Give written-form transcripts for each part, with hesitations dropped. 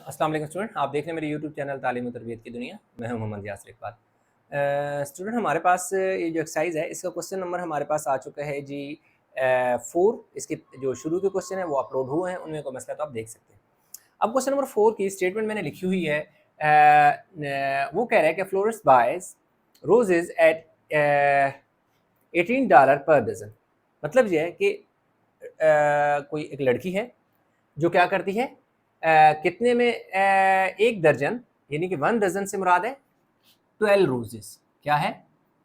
अस्सलाम वालेकुम स्टूडेंट, आप देख रहे हैं मेरे यूट्यूब चैनल तालीम और तरबियत की दुनिया। मैं हूं मोहम्मद यासिर इकबाल। स्टूडेंट, हमारे पास ये जो एक्सरसाइज है इसका क्वेश्चन नंबर हमारे पास आ चुका है जी 4। इसके जो शुरू के क्वेश्चन है वो अपलोड हुए हैं, उनमें कोई मसला तो आप देख सकते हैं। अब क्वेश्चन नंबर 4 की स्टेटमेंट मैंने लिखी हुई है। वो कह रहा है कि फ्लोरिस्ट बायज रोजेज एट $18 पर डजन। मतलब ये है कि कोई एक लड़की है जो क्या करती है, कितने में, एक दर्जन, यानी कि 1 डजन से मुराद है 12 रोजेस। क्या है?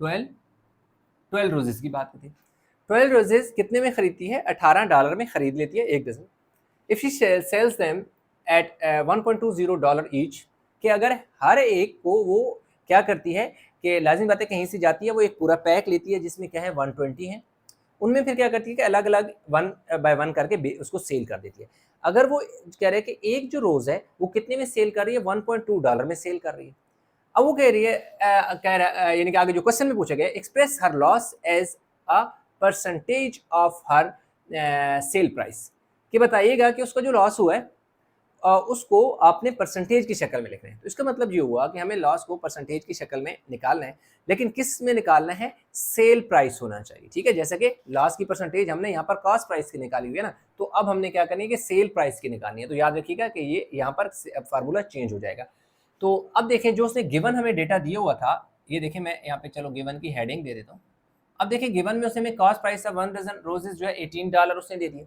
12 रोजेस की बात होती है। 12 रोजेस कितने में खरीदती है? $18 में खरीद लेती है एक dozen. If she sells them at $1.20 each, कि अगर हर एक को वो क्या करती है कि लाजिम बात है कहीं से जाती है, वो एक पूरा पैक लेती है जिसमें क्या है 120 है, उनमें फिर क्या करती है कि अलग अलग 1 बाय 1 करके उसको सेल कर देती है। अगर वो कह रहे हैं कि एक जो रोज है वो कितने में सेल कर रही है? $1.2 में सेल कर रही है। अब वो कह रही है, कह रहा यानी कि आगे जो क्वेश्चन में पूछा गया, express her loss as a percentage of her sale price, कि बताइएगा कि उसका जो लॉस हुआ है उसको आपने परसेंटेज की शक्ल में लिखना है। तो इसका मतलब ये हुआ कि हमें लॉस को परसेंटेज की शक्ल में निकालना है, लेकिन किस में निकालना है? सेल प्राइस होना चाहिए। ठीक है, जैसे कि लॉस की परसेंटेज हमने यहाँ पर कॉस्ट प्राइस की निकाली हुई है ना, तो अब हमने क्या करनी है कि सेल प्राइस की निकालनी है। तो याद रखिएगा कि ये यहाँ पर फार्मूला चेंज हो जाएगा। तो अब देखें, जो उसने गिवन हमें डेटा दिया हुआ था, ये देखें, मैं यहाँ पे चलो गिवन की हेडिंग दे देता हूँ। अब देखिए, गिवन में उसने cost price of 1 dozen roses जो है $18 उसने दे दिया।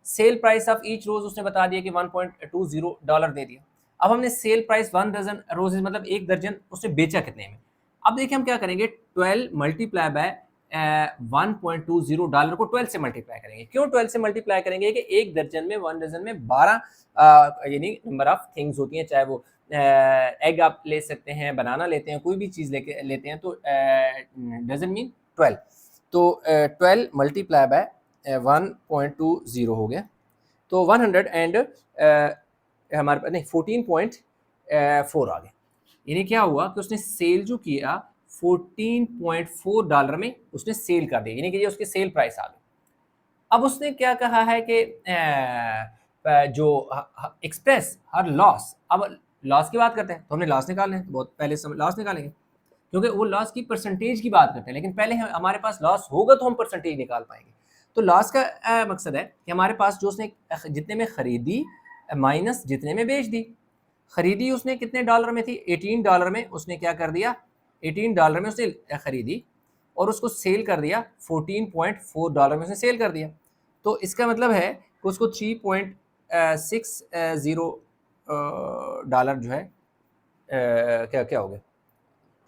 Sale price of each rose उसने बता दिया कि $1.20 दे दिया। अब हमने सेल प्राइस 1 डजन रोजेज मतलब एक दर्जन उसने बेचा कितने में। अब देखिए हम क्या करेंगे, 12 मल्टीप्लाई बाय $1.20 को 12 से मल्टीप्लाई करेंगे। क्यों 12 से मल्टीप्लाई करेंगे? कि एक दर्जन में, 1 डजन में 12 यानी नंबर ऑफ थिंग्स होती हैं, चाहे वो एग आप ले सकते हैं, बनाना लेते हैं, कोई भी चीज़ लेके लेते हैं, तो डजन मीन 12। तो 12 मल्टीप्लाई बाय 1.20 हो गया, तो 100 एंड हमारे पास नहीं 14.4 आ गया। यानी क्या हुआ कि उसने सेल जो किया $14.4 में उसने सेल कर दिया, यानी कि ये उसके सेल प्राइस आ गए। अब उसने क्या कहा है कि जो एक्सप्रेस हर लॉस, अब लॉस की बात करते हैं तो हमने लॉस निकालना है, तो बहुत पहले लॉस निकालेंगे, क्योंकि वो लॉस की परसेंटेज की बात करते हैं, लेकिन पहले हमारे पास लॉस होगा तो हम परसेंटेज निकाल पाएंगे। तो लॉस का मकसद है कि हमारे पास जो उसने जितने में खरीदी माइनस जितने में बेच दी। खरीदी उसने कितने डॉलर में थी? $18 में। उसने क्या कर दिया? $18 में उसने खरीदी और उसको सेल कर दिया $14.4 में उसने सेल कर दिया। तो इसका मतलब है कि उसको 3.60 डॉलर जो है क्या क्या हो गया,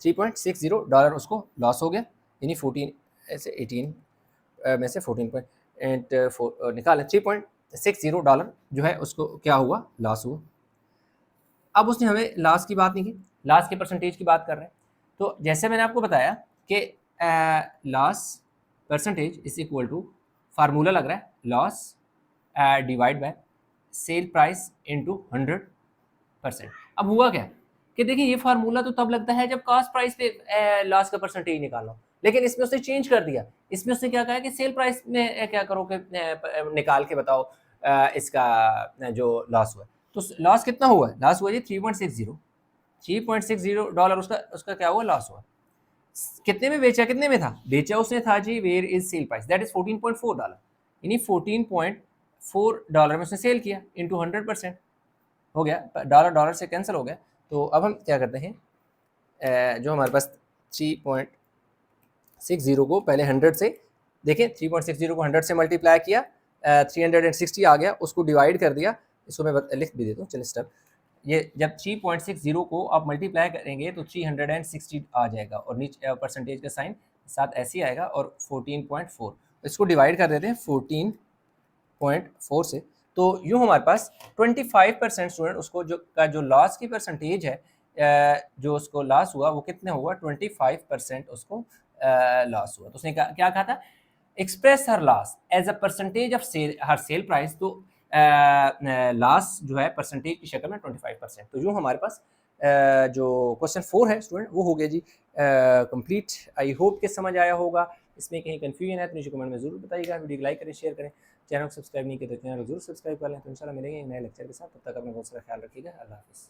$3.60 उसको लॉस हो गया, यानी 14 ऐसे 18 में से 14.4 निकालें, $3.60 जो है उसको क्या हुआ? लॉस हुआ। अब उसने हमें लॉस की बात नहीं की, लॉस के परसेंटेज की बात कर रहे हैं। तो जैसे मैंने आपको बताया कि loss percentage is equal to, formula लग रहा है loss divide by sale price into 100%। अब हुआ क्या कि देखिए, ये फार्मूला तो तब लगता है जब कॉस्ट प्राइस पे लॉस का परसेंटेज निकालो, लेकिन इसमें उसने चेंज कर दिया। इसमें उसने क्या कहा है कि सेल प्राइस में क्या करो कि निकाल के बताओ इसका जो लॉस हुआ। तो लॉस कितना हुआ है? लॉस हुआ जी 3.60 उसका उसका क्या हुआ? लॉस हुआ। कितने में बेचा? कितने में था बेचा उसने? था जी where is sale price, that is $14.4, यानी $14.4 में उसने सेल किया इंटू 100% हो गया, डॉलर डॉलर से कैंसिल हो गया। तो अब हम क्या करते हैं, जो हमारे पास 3.60 को पहले 100 से देखें, 3.60 को 100 से मल्टीप्लाई किया, 360 आ गया, उसको डिवाइड कर दिया। इसको मैं लिख भी देता हूँ, चलिए स्टेप। ये जब 3.60 को आप मल्टीप्लाई करेंगे तो 360 आ जाएगा, और नीचे परसेंटेज का साइन साथ ऐसे ही आएगा, और 14.4 इसको डिवाइड कर देते हैं 14.4 से। तो यूँ हमारे पास 25% स्टूडेंट उसको जो लॉस की परसेंटेज है, जो उसको लॉस हुआ वो कितने हुआ? 25% उसको लॉस हुआ। तो उसने क्या कहा था? Express her loss as a percentage of sale her sale price. तो लॉस जो है परसेंटेज की शक्ल में 25%। तो यूँ हमारे पास जो क्वेश्चन 4 है स्टूडेंट वो हो गया जी कंप्लीट। आई होप कि समझ आया होगा। इसमें कहीं कन्फ्यूजन है तो नीचे कमेंट में ज़रूर बताइएगा। वीडियो को लाइक करें, शेयर करें, चैनल को सब्सक्राइब नहीं किया तो चैनल को जरूर सब्सक्राइब कर लें। तो इंशाल्लाह मिलेंगे एक नए लेक्चर के साथ, तब तक अपना बहुत सारा ख्याल रखिएगा। अल्लाह हाफिज़।